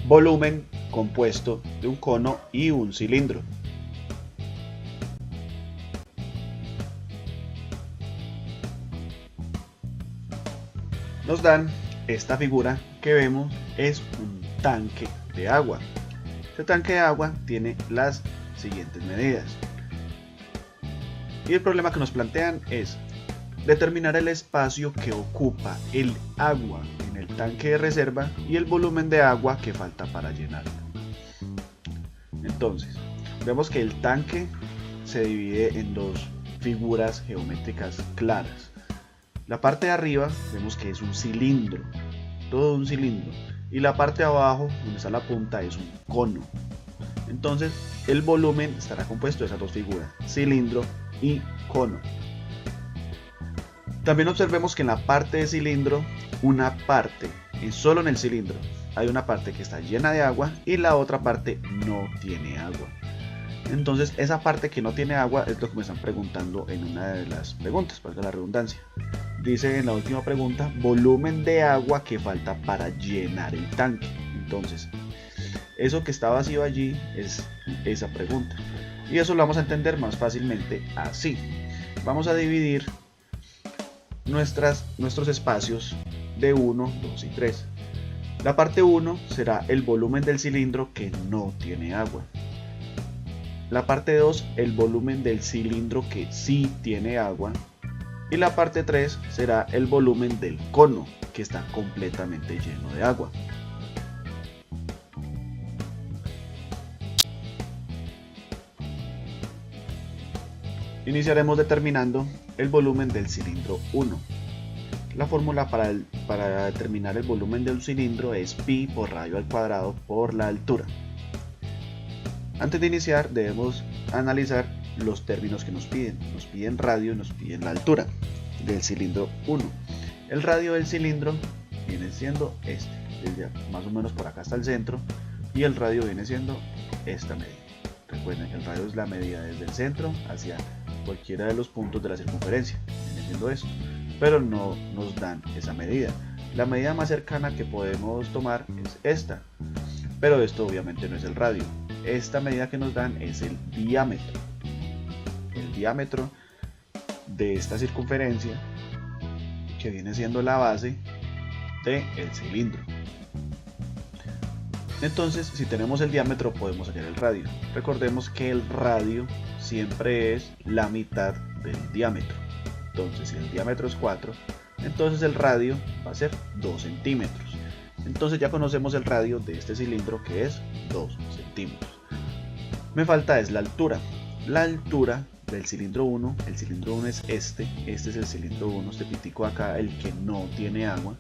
volumen compuesto de un cono y un cilindro. Nos dan esta figura que vemos es un tanque de agua. Este tanque de agua tiene las siguientes medidas. Y el problema que nos plantean es determinar el espacio que ocupa el agua en el tanque de reserva y el volumen de agua que falta para llenarlo. Entonces, vemos que el tanque se divide en dos figuras geométricas claras. La parte de arriba vemos que es un cilindro, todo un cilindro, y la parte de abajo, donde está la punta, es un cono. Entonces, el volumen estará compuesto de esas dos figuras, cilindro y cono. También observemos que en la parte de cilindro, una parte, solo en el cilindro, hay una parte que está llena de agua y la otra parte no tiene agua. Entonces esa parte que no tiene agua es lo que me están preguntando en una de las preguntas, valga la redundancia. Dice en la última pregunta, volumen de agua que falta para llenar el tanque. Entonces, eso que está vacío allí es esa pregunta. Y eso lo vamos a entender más fácilmente así. Vamos a dividir nuestros espacios de 1, 2 y 3. La parte 1 será el volumen del cilindro que no tiene agua. La parte 2, el volumen del cilindro que sí tiene agua. Y la parte 3 será el volumen del cono que está completamente lleno de agua. Iniciaremos determinando el volumen del cilindro 1. La fórmula para determinar el volumen de un cilindro es pi por radio al cuadrado por la altura. Antes de iniciar debemos analizar los términos que nos piden. Nos piden radio y nos piden la altura del cilindro 1. El radio del cilindro viene siendo este, desde más o menos por acá hasta el centro, y el radio viene siendo esta medida. Recuerden que el radio es la medida desde el centro hacia cualquiera de los puntos de la circunferencia, viene siendo eso, pero no nos dan esa medida. La medida más cercana que podemos tomar es esta, pero esto obviamente no es el radio. Esta medida que nos dan es el diámetro. El diámetro de esta circunferencia, que viene siendo la base del cilindro. Entonces, si tenemos el diámetro, podemos hallar el radio. Recordemos que el radio siempre es la mitad del diámetro. Entonces, si el diámetro es 4, entonces el radio va a ser 2 centímetros. Entonces ya conocemos el radio de este cilindro, que es 2 centímetros. Me falta es la altura. La altura del cilindro 1, el cilindro 1 es este es el cilindro 1, este pitico acá, el que no tiene agua.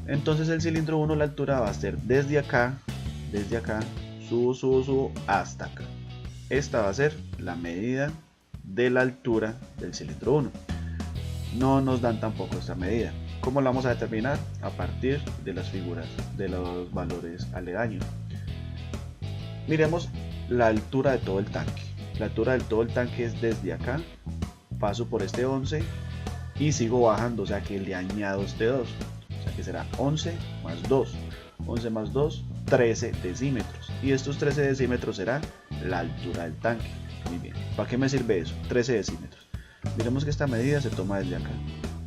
Entonces el cilindro 1, la altura va a ser desde acá, subo hasta acá. Esta va a ser la medida de la altura del cilindro 1. No nos dan tampoco esta medida. ¿Cómo la vamos a determinar? A partir de las figuras, de los valores aledaños. Miremos la altura de todo el tanque. La altura de todo el tanque es desde acá, paso por este 11 y sigo bajando, o sea que le añado este 2, o sea que será 11 más 2, 11 más 2, 13 decímetros, y estos 13 decímetros será la altura del tanque. Muy bien, ¿para qué me sirve eso? 13 decímetros. Miremos que esta medida se toma desde acá,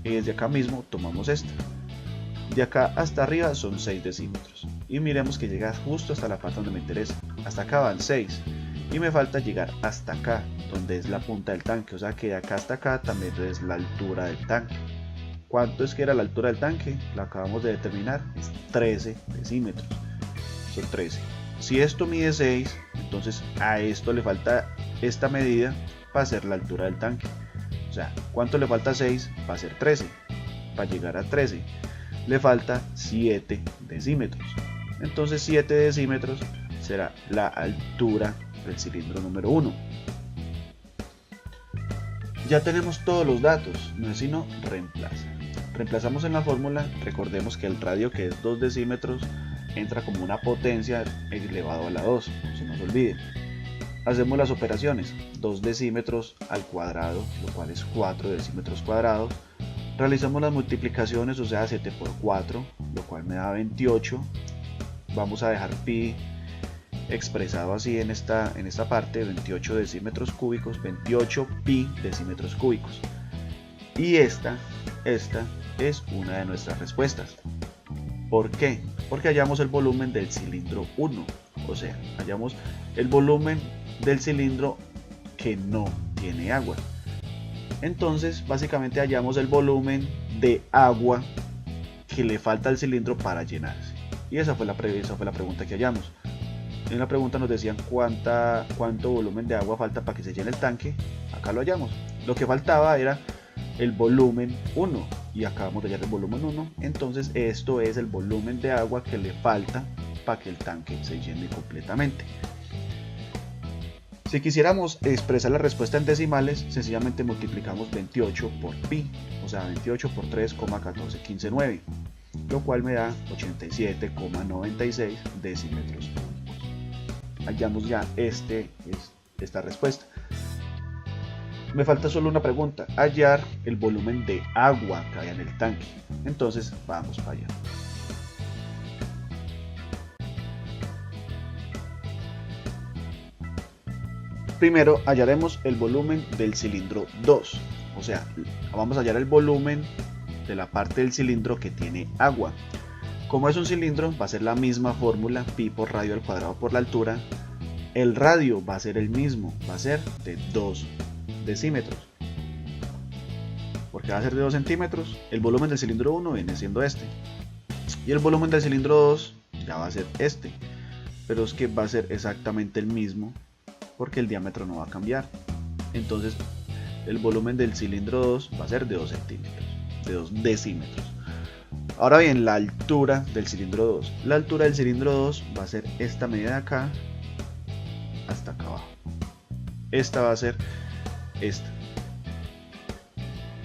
y desde acá mismo tomamos esta. De acá hasta arriba son 6 decímetros, y miremos que llega justo hasta la parte donde me interesa. Hasta acá van 6, y me falta llegar hasta acá, donde es la punta del tanque, o sea que de acá hasta acá también es la altura del tanque. ¿Cuánto es que era la altura del tanque? La acabamos de determinar, es 13 decímetros, son 13. Si esto mide 6, entonces a esto le falta esta medida para hacer la altura del tanque. O sea, ¿cuánto le falta a 6? Va a ser 13. Para llegar a 13 le falta 7 decímetros. Entonces 7 decímetros será la altura del cilindro número 1. Ya tenemos todos los datos, no es sino reemplazar. Reemplazamos en la fórmula, recordemos que el radio, que es 2 decímetros, entra como una potencia elevado a la 2, no se nos olvide. Hacemos las operaciones, 2 decímetros al cuadrado, lo cual es 4 decímetros cuadrados. Realizamos las multiplicaciones, o sea 7 por 4, lo cual me da 28. vamos a dejar pi expresado así en esta parte, 28 decímetros cúbicos, 28 pi decímetros cúbicos. Y esta es una de nuestras respuestas. ¿Por qué? Porque hallamos el volumen del cilindro 1, o sea, hallamos el volumen del cilindro que no tiene agua. Entonces, básicamente hallamos el volumen de agua que le falta al cilindro para llenarse. Y esa fue la pregunta que hallamos. En la pregunta nos decían cuánto volumen de agua falta para que se llene el tanque. Acá lo hallamos. Lo que faltaba era el volumen 1 y acabamos de hallar el volumen 1. Entonces esto es el volumen de agua que le falta para que el tanque se llene completamente. Si quisiéramos expresar la respuesta en decimales, sencillamente multiplicamos 28 por pi, o sea 28 por 3,14159, lo cual me da 87,96 decímetros cúbicos. Hallamos ya esta respuesta. Me falta solo una pregunta: hallar el volumen de agua que hay en el tanque. Entonces vamos para allá. Primero hallaremos el volumen del cilindro 2, o sea, vamos a hallar el volumen de la parte del cilindro que tiene agua. Como es un cilindro, va a ser la misma fórmula, pi por radio al cuadrado por la altura. El radio va a ser el mismo, va a ser de 2 decímetros. Porque va a ser de 2 centímetros, el volumen del cilindro 1 viene siendo este. Y el volumen del cilindro 2 ya va a ser este. Pero es que va a ser exactamente el mismo, porque el diámetro no va a cambiar. Entonces el volumen del cilindro 2 va a ser de 2 centímetros, de 2 decímetros. Ahora bien, la altura del cilindro 2. La altura del cilindro 2 va a ser esta medida de acá hasta acá abajo. Esta va a ser esta.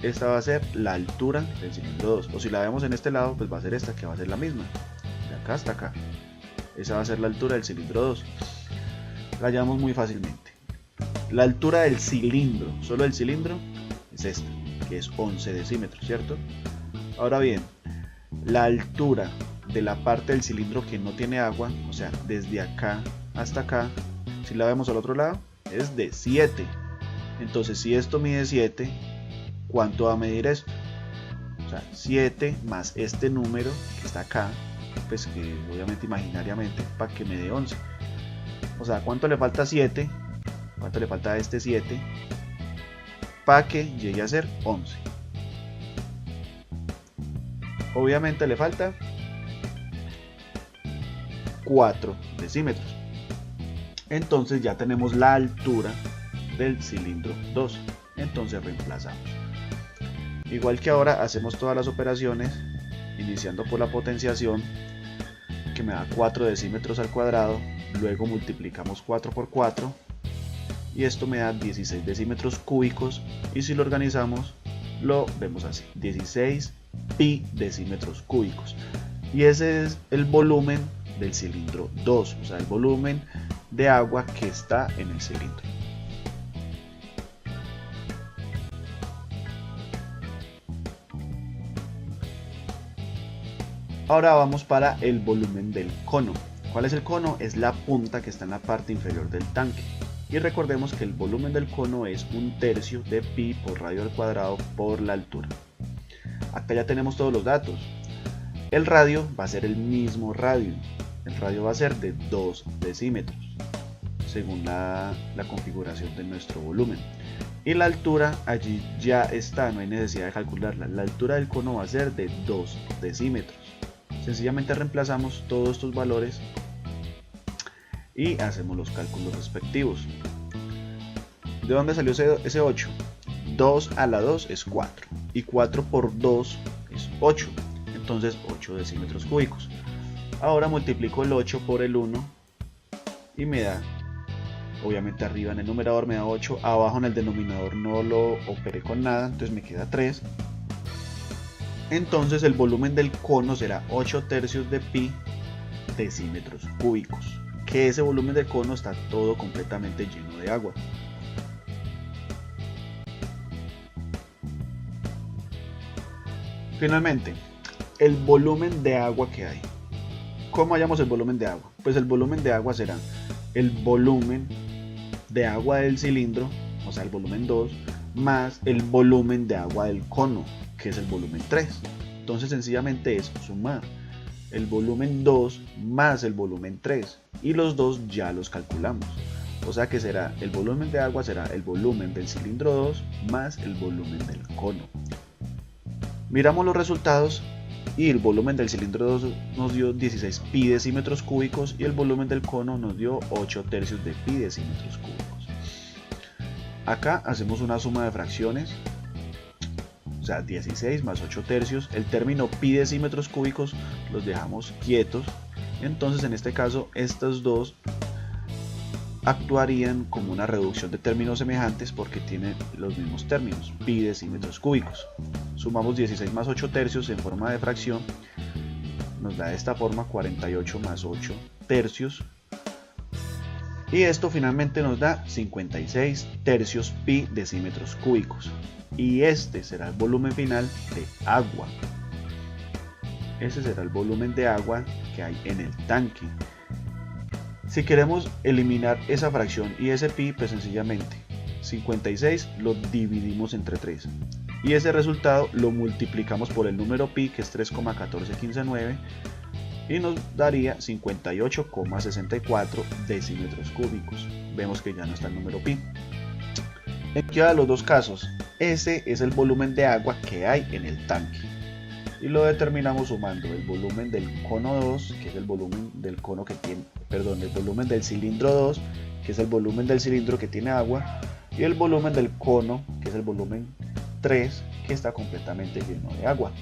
Esta va a ser la altura del cilindro 2. O si la vemos en este lado, pues va a ser esta, que va a ser la misma. De acá hasta acá. Esa va a ser la altura del cilindro 2. La hallamos muy fácilmente. La altura del cilindro, solo del cilindro, es esta, que es 11 decímetros, ¿cierto? Ahora bien, la altura de la parte del cilindro que no tiene agua, o sea, desde acá hasta acá, si la vemos al otro lado, es de 7. Entonces, si esto mide 7, ¿cuánto va a medir esto? O sea, 7 más este número que está acá, pues que obviamente imaginariamente, para que me dé 11. O sea, ¿cuánto le falta a 7? ¿Cuánto le falta a este 7? Para que llegue a ser 11. Obviamente le falta 4 decímetros. Entonces ya tenemos la altura del cilindro 2. Entonces reemplazamos. Igual que ahora hacemos todas las operaciones, iniciando por la potenciación, que me da 4 decímetros al cuadrado. Luego multiplicamos 4 por 4 y esto me da 16 decímetros cúbicos, y si lo organizamos lo vemos así: 16 pi decímetros cúbicos. Y ese es el volumen del cilindro 2, o sea, el volumen de agua que está en el cilindro. Ahora vamos para el volumen del cono. ¿Cuál es el cono? Es la punta que está en la parte inferior del tanque. Y recordemos que el volumen del cono es 1/3 de pi por radio al cuadrado por la altura. Acá ya tenemos todos los datos. El radio va a ser el mismo radio. El radio va a ser de 2 decímetros, según la configuración de nuestro volumen. Y la altura allí ya está, no hay necesidad de calcularla. La altura del cono va a ser de 2 decímetros. Sencillamente reemplazamos todos estos valores y hacemos los cálculos respectivos. ¿De dónde salió ese 8? 2 a la 2 es 4 y 4 por 2 es 8, entonces 8 decímetros cúbicos. Ahora multiplico el 8 por el 1 y me da, obviamente arriba en el numerador me da 8, abajo en el denominador no lo operé con nada, entonces me queda 3. Entonces el volumen del cono será 8/3 de pi decímetros cúbicos, que ese volumen del cono está todo completamente lleno de agua. Finalmente, el volumen de agua que hay. ¿Cómo hallamos el volumen de agua? Pues el volumen de agua será el volumen de agua del cilindro, o sea el volumen 2, más el volumen de agua del cono, que es el volumen 3. Entonces sencillamente es sumar el volumen 2 más el volumen 3 y los dos ya los calculamos. O sea que será el volumen de agua será el volumen del cilindro 2 más el volumen del cono. Miramos los resultados y el volumen del cilindro 2 nos dio 16 pi decímetros cúbicos y el volumen del cono nos dio 8 tercios de pi decímetros cúbicos. Acá hacemos una suma de fracciones, o sea 16 más 8 tercios, el término pi decímetros cúbicos los dejamos quietos, entonces en este caso estos dos actuarían como una reducción de términos semejantes porque tienen los mismos términos, pi decímetros cúbicos. Sumamos 16 más 8 tercios en forma de fracción, nos da de esta forma 48 más 8 tercios, y esto finalmente nos da 56 tercios pi decímetros cúbicos, y este será el volumen final de agua. Ese será el volumen de agua que hay en el tanque. Si queremos eliminar esa fracción y ese pi, pues sencillamente 56 lo dividimos entre 3 y ese resultado lo multiplicamos por el número pi, que es 3,14159, y nos daría 58,64 decímetros cúbicos. Vemos que ya no está el número pi. En cualquiera de los dos casos, ese es el volumen de agua que hay en el tanque. Y lo determinamos sumando el volumen del cono 2, que es el volumen del cono que tiene, el volumen del cilindro 2, que es el volumen del cilindro que tiene agua, y el volumen del cono, que es el volumen 3, que está completamente lleno de agua.